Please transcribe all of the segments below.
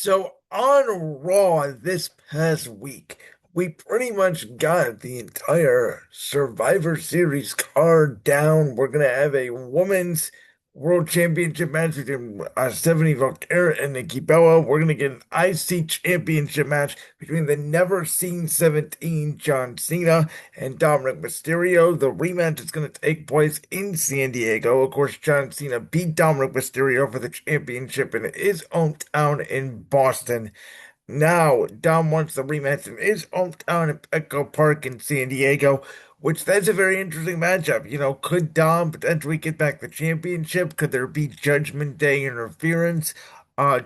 So on Raw this past week, we pretty much got the entire Survivor Series card down. We're gonna have a women's World Championship match between Stephanie Vauquer and Nikki Bella. We're gonna get an IC Championship match between the never seen 17 John Cena and Dominic Mysterio. The rematch is gonna take place in San Diego. Of course, John Cena beat Dominic Mysterio for the championship in his hometown in Boston. Now, Dom wants the rematch in his hometown at Petco Park in San Diego, which that's a very interesting matchup. Could Dom potentially get back the championship? Could there be Judgment Day interference?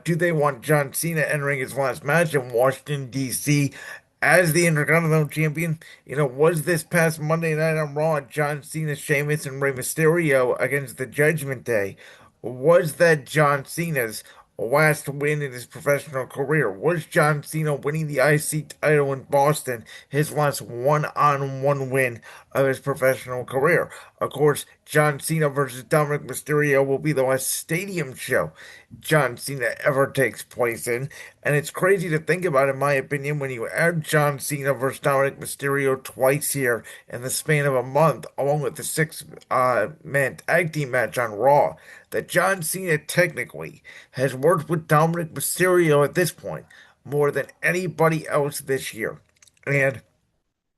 Do they want John Cena entering his last match in Washington, D.C. as the Intercontinental Champion? Was this past Monday night on Raw, John Cena, Sheamus, and Rey Mysterio against the Judgment Day? Was that John Cena's last win in his professional career? Was John Cena winning the IC title in Boston his last one-on-one win of his professional career? Of course, John Cena versus Dominic Mysterio will be the last stadium show John Cena ever takes place in. And it's crazy to think about, in my opinion, when you add John Cena versus Dominic Mysterio twice here in the span of a month, along with the six-man tag team match on Raw, that John Cena technically has worked with Dominic Mysterio at this point more than anybody else this year. And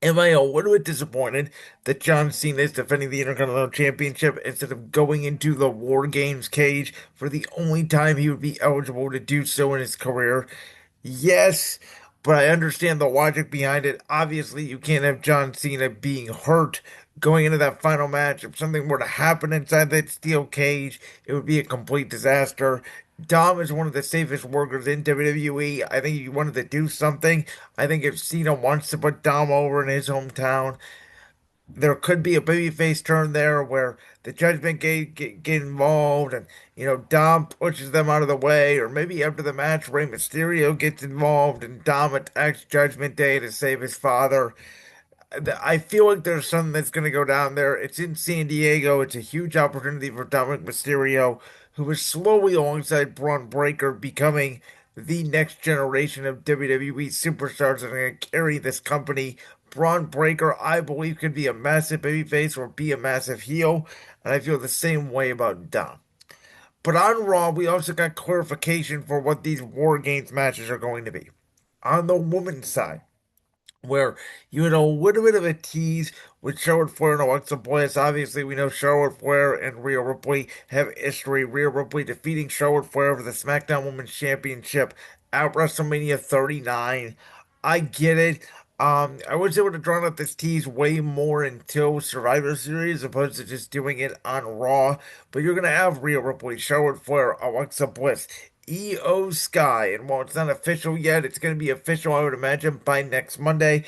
am I a little bit disappointed that John Cena is defending the Intercontinental Championship instead of going into the War Games cage for the only time he would be eligible to do so in his career? Yes, but I understand the logic behind it. Obviously, you can't have John Cena being hurt going into that final match. If something were to happen inside that steel cage, it would be a complete disaster. Dom is one of the safest workers in WWE. I think if you wanted to do something, I think if Cena wants to put Dom over in his hometown, there could be a babyface turn there where the Judgment get involved and, Dom pushes them out of the way, or maybe after the match, Rey Mysterio gets involved and Dom attacks Judgment Day to save his father. I feel like there's something that's going to go down there. It's in San Diego. It's a huge opportunity for Dominic Mysterio, who is slowly, alongside Braun Breaker, becoming the next generation of WWE superstars that are going to carry this company. Braun Breaker, I believe, could be a massive babyface or be a massive heel, and I feel the same way about Dom. But on Raw, we also got clarification for what these War Games matches are going to be. On the women's side, where you had a little bit of a tease with Charlotte Flair and Alexa Bliss. Obviously, we know Charlotte Flair and Rhea Ripley have history. Rhea Ripley defeating Charlotte Flair for the SmackDown Women's Championship at WrestleMania 39. I get it. I wish they would have drawn out this tease way more until Survivor Series, as opposed to just doing it on Raw. But you're gonna have Rhea Ripley, Charlotte Flair, Alexa Bliss, EO Sky, and while it's not official yet, it's going to be official, I would imagine, by next Monday.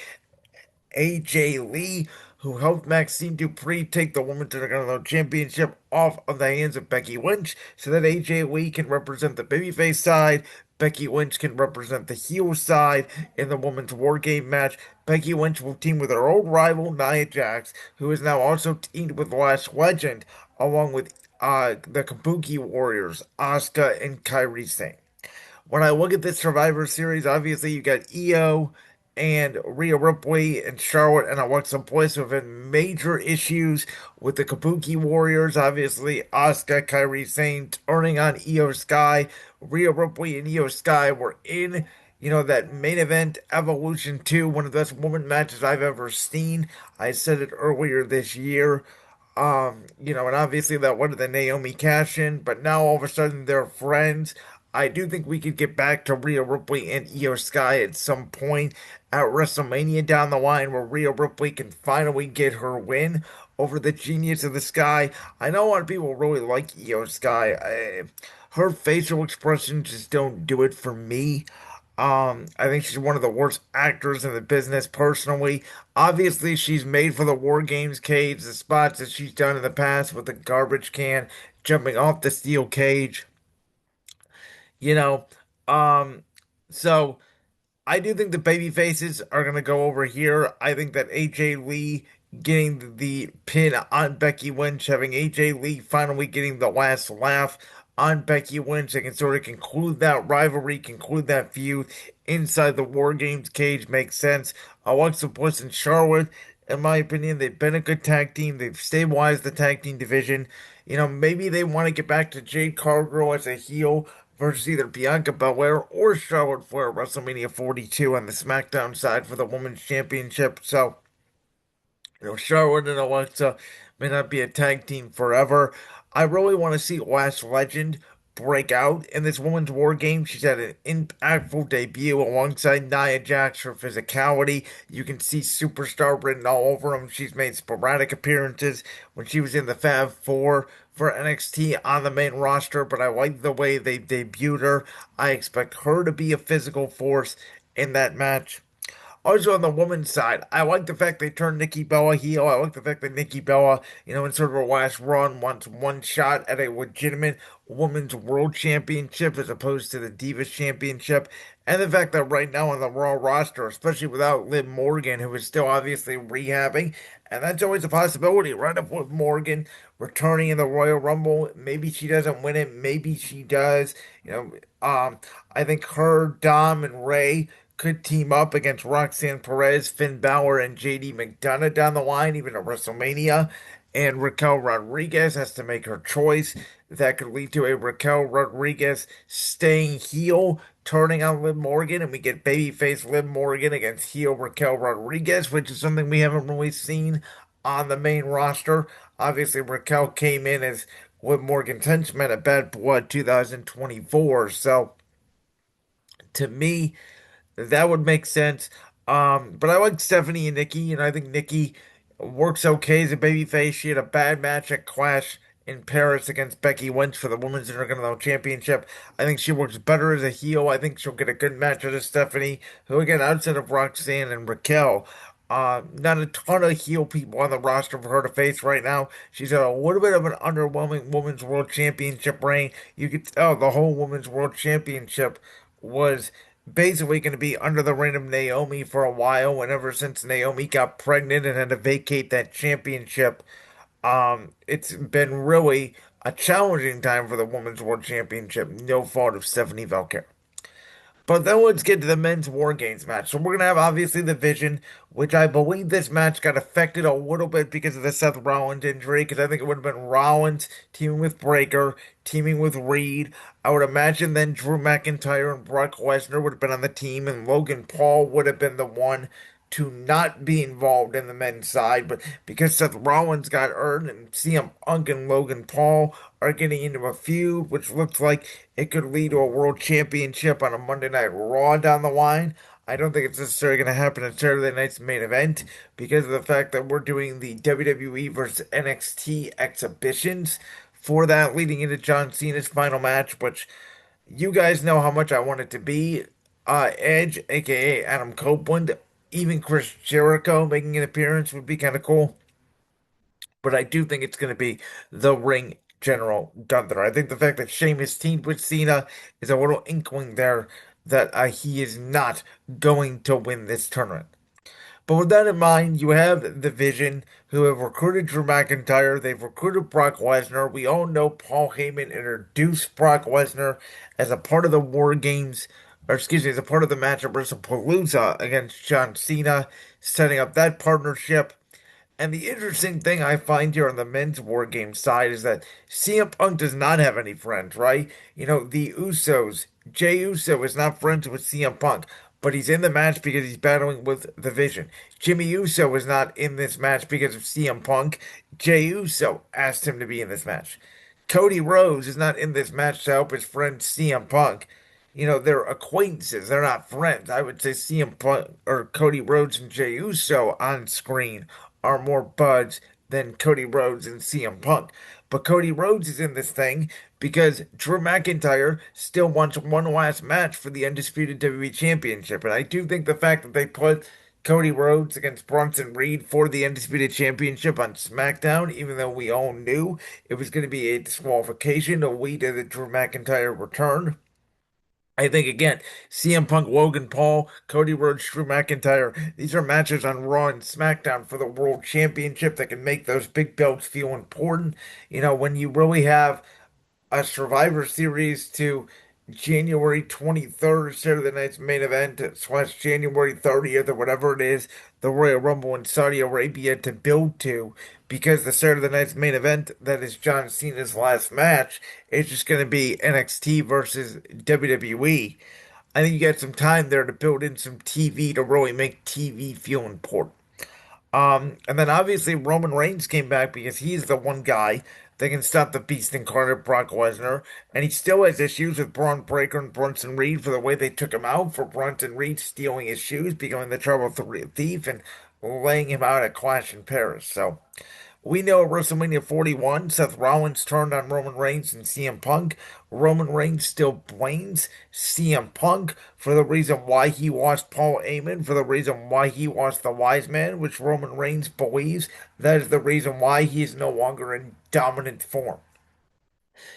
AJ Lee, who helped Maxine Dupree take the Women's Intercontinental Championship off of the hands of Becky Lynch, so that AJ Lee can represent the babyface side. Becky Lynch can represent the heel side in the Women's War Game match. Becky Lynch will team with her old rival Nia Jax, who is now also teamed with Lash Legend, along with the Kabuki Warriors, Asuka and Kairi Sane. When I look at this Survivor Series, obviously you got EO and Rhea Ripley and Charlotte and Alexa Bliss who have had major issues with the Kabuki Warriors. Obviously, Asuka, Kairi Sane turning on EO Sky. Rhea Ripley and EO Sky were in, that main event Evolution 2, one of the best woman matches I've ever seen. I said it earlier this year. And obviously that wanted the Naomi cash in, but now all of a sudden they're friends. I do think we could get back to Rhea Ripley and Io Sky at some point at WrestleMania down the line, where Rhea Ripley can finally get her win over the Genius of the Sky. I know a lot of people really like Io Sky. Her facial expressions just don't do it for me. I think she's one of the worst actors in the business personally. Obviously, she's made for the War Games cage, the spots that she's done in the past with the garbage can jumping off the steel cage, you know. Um, so I do think the baby faces are gonna go over here. I think that AJ Lee getting the pin on Becky Lynch, having AJ Lee finally getting the last laugh on Becky Lynch. They can sort of conclude that rivalry, conclude that feud inside the War Games cage. Makes sense. Alexa Bliss and Charlotte, in my opinion, they've been a good tag team. They've stabilized the tag team division. Maybe they want to get back to Jade Cargill as a heel versus either Bianca Belair or Charlotte Flair at WrestleMania 42 on the SmackDown side for the Women's Championship. So, Charlotte and Alexa may not be a tag team forever. I really want to see Lash Legend break out in this women's war game. She's had an impactful debut alongside Nia Jax. Her physicality, you can see superstar written all over them. She's made sporadic appearances when she was in the Fab Four for NXT on the main roster, but I like the way they debuted her. I expect her to be a physical force in that match. Also on the women's side, I like the fact they turned Nikki Bella heel. I like the fact that Nikki Bella, in sort of her last run, wants one shot at a legitimate women's world championship as opposed to the Divas championship. And the fact that right now on the Raw roster, especially without Liv Morgan, who is still obviously rehabbing, and that's always a possibility, right? Up with Morgan returning in the Royal Rumble. Maybe she doesn't win it, maybe she does. I think her, Dom, and Ray could team up against Roxanne Perez, Finn Balor, and JD McDonough down the line, even at WrestleMania. And Raquel Rodriguez has to make her choice. That could lead to a Raquel Rodriguez staying heel, turning on Liv Morgan, and we get babyface Liv Morgan against heel Raquel Rodriguez, which is something we haven't really seen on the main roster. Obviously, Raquel came in as Liv Morgan's henchman at Bad Blood 2024. So, to me, that would make sense. But I like Stephanie and Nikki, and I think Nikki works okay as a babyface. She had a bad match at Clash in Paris against Becky Lynch for the Women's Intercontinental Championship. I think she works better as a heel. I think she'll get a good match with Stephanie, who again, outside of Roxanne and Raquel, not a ton of heel people on the roster for her to face right now. She's had a little bit of an underwhelming Women's World Championship reign. You could tell the whole Women's World Championship was basically going to be under the reign of Naomi for a while, and ever since Naomi got pregnant and had to vacate that championship, it's been really a challenging time for the Women's World Championship. No fault of Stephanie Valkyrie. But then let's get to the men's War Games match. So we're gonna have obviously the Vision, which I believe this match got affected a little bit because of the Seth Rollins injury, because I think it would have been Rollins teaming with Breaker, teaming with Reed. I would imagine then Drew McIntyre and Brock Lesnar would have been on the team, and Logan Paul would have been the one to not be involved in the men's side, but because Seth Rollins got hurt and CM Punk and Logan Paul are getting into a feud, which looks like it could lead to a world championship on a Monday Night Raw down the line. I don't think it's necessarily going to happen at Saturday night's main event because of the fact that we're doing the WWE versus NXT exhibitions for that, leading into John Cena's final match, which you guys know how much I want it to be. Edge, aka Adam Copeland, even Chris Jericho making an appearance would be kind of cool. But I do think it's going to be the Ring General Gunther. I think the fact that Sheamus teamed with Cena is a little inkling there that he is not going to win this tournament. But with that in mind, you have the Vision, who have recruited Drew McIntyre. They've recruited Brock Lesnar. We all know Paul Heyman introduced Brock Lesnar as a part of the War Games, or excuse me, as a part of the match at WrestlePalooza against John Cena, setting up that partnership. And the interesting thing I find here on the men's war game side is that CM Punk does not have any friends, right? The Usos, Jey Uso is not friends with CM Punk, but he's in the match because he's battling with the Vision. Jimmy Uso is not in this match because of CM Punk. Jey Uso asked him to be in this match. Cody Rhodes is not in this match to help his friend CM Punk. They're acquaintances. They're not friends. I would say CM Punk or Cody Rhodes and Jey Uso on screen are more buds than Cody Rhodes and CM Punk. But Cody Rhodes is in this thing because Drew McIntyre still wants one last match for the undisputed WWE Championship. And I do think the fact that they put Cody Rhodes against Bronson Reed for the undisputed championship on SmackDown, even though we all knew it was going to be a disqualification to lead to the Drew McIntyre return. I think again, CM Punk, Logan Paul, Cody Rhodes, Drew McIntyre. These are matches on Raw and SmackDown for the World Championship that can make those big belts feel important. When you really have a Survivor Series to January 23rd, Saturday night's main event, slash January 30th, or whatever it is, the Royal Rumble in Saudi Arabia to build to, because the Saturday night's main event, that is John Cena's last match, is just going to be NXT versus WWE. I think you got some time there to build in some TV to really make TV feel important. And then obviously Roman Reigns came back because he's the one guy that can stop the beast incarnate Brock Lesnar, and he still has issues with Braun Breaker and Bronson Reed for the way they took him out, for Bronson Reed stealing his shoes, becoming the trouble thief, and laying him out at Clash in Paris. So we know at WrestleMania 41, Seth Rollins turned on Roman Reigns and CM Punk. Roman Reigns still blames CM Punk for the reason why he lost Paul Heyman, for the reason why he lost the Wise Man, which Roman Reigns believes that is the reason why he is no longer in dominant form.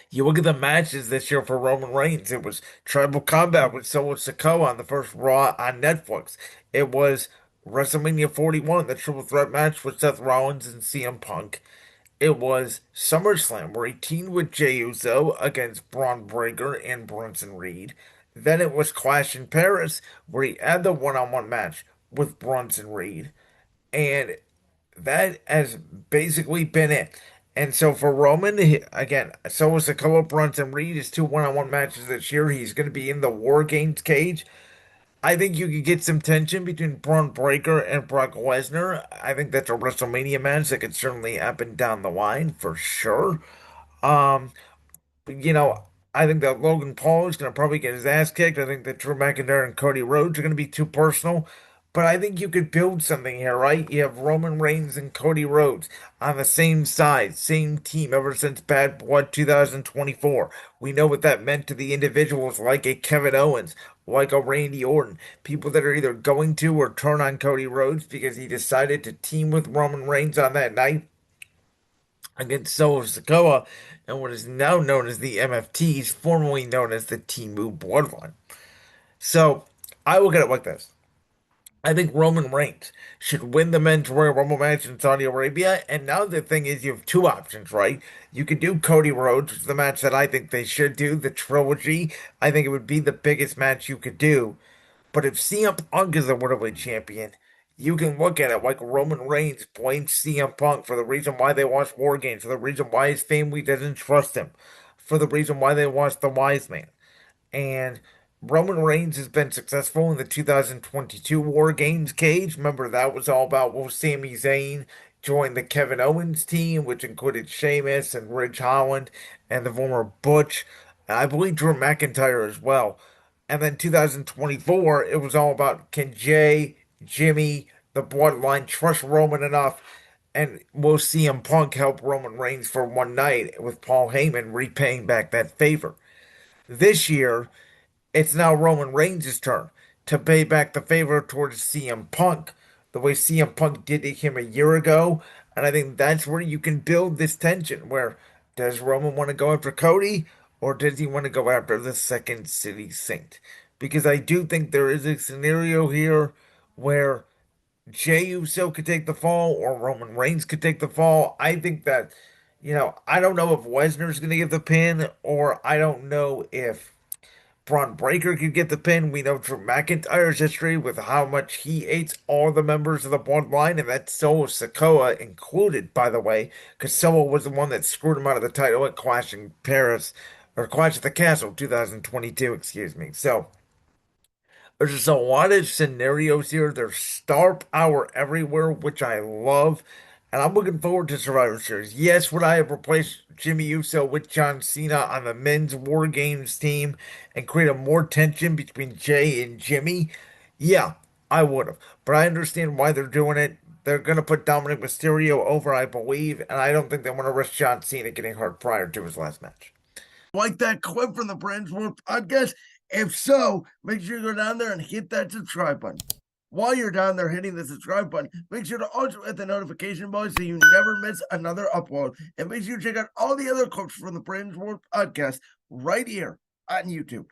You look at the matches this year for Roman Reigns. It was Tribal Combat with Solo Sikoa on the first Raw on Netflix. It was WrestleMania 41, the triple threat match with Seth Rollins and CM Punk. It was SummerSlam, where he teamed with Jey Uso against Braun Breaker and Bronson Reed. Then it was Clash in Paris, where he had the one-on-one match with Bronson Reed. And that has basically been it. And so for Roman, again, so was the Sikoa Bronson Reed, his two one-on-one matches this year. He's going to be in the War Games cage. I think you could get some tension between Braun Breaker and Brock Lesnar. I think that's a WrestleMania match that could certainly happen down the line for sure. Um, you know, I think that Logan Paul is going to probably get his ass kicked. I think that Drew McIntyre and Cody Rhodes are going to be too personal. But I think you could build something here, right? You have Roman Reigns and Cody Rhodes on the same side, same team ever since Bad Blood 2024. We know what that meant to the individuals like a Kevin Owens, like a Randy Orton, people that are either going to or turn on Cody Rhodes because he decided to team with Roman Reigns on that night against Solo Sikoa and what is now known as the MFTs, formerly known as the Timu Bloodline. So I look at it like this. I think Roman Reigns should win the men's Royal Rumble match in Saudi Arabia. And now the thing is, you have two options, right? You could do Cody Rhodes, which is the match that I think they should do, the trilogy. I think it would be the biggest match you could do. But if CM Punk is the World Champion, you can look at it like Roman Reigns blames CM Punk for the reason why they lost War Games, for the reason why his family doesn't trust him, for the reason why they lost the Wise Man. And Roman Reigns has been successful in the 2022 War Games cage. Remember, that was all about will Sami Zayn join the Kevin Owens team, which included Sheamus and Ridge Holland and the former Butch. And I believe Drew McIntyre as well. And then 2024, it was all about can Jay, Jimmy, the Bloodline trust Roman enough? And will CM Punk help Roman Reigns for one night with Paul Heyman repaying back that favor? This year, it's now Roman Reigns' turn to pay back the favor towards CM Punk, the way CM Punk did to him a year ago. And I think that's where you can build this tension. Where does Roman want to go after Cody, or does he want to go after the Second City Saint? Because I do think there is a scenario here where Jey Uso could take the fall, or Roman Reigns could take the fall. I think that, I don't know if Lesnar's going to get the pin, or I don't know if Braun Breaker could get the pin. We know Drew McIntyre's history with how much he hates all the members of the Bloodline, and that's Solo Sikoa included, by the way, because Solo was the one that screwed him out of the title at Clash in Paris, or Clash at the Castle 2022, excuse me. So, there's just a lot of scenarios here. There's star power everywhere, which I love. And I'm looking forward to Survivor Series. Yes, would I have replaced Jimmy Uso with John Cena on the men's War Games team and created more tension between Jay and Jimmy? Yeah, I would have. But I understand why they're doing it. They're going to put Dominic Mysterio over, I believe. And I don't think they want to risk John Cena getting hurt prior to his last match. Like that clip from the Brand's World podcast? If so, make sure you go down there and hit that subscribe button. While you're down there hitting the subscribe button, make sure to also hit the notification bell so you never miss another upload. And make sure you check out all the other clips from the Brand's World podcast right here on YouTube.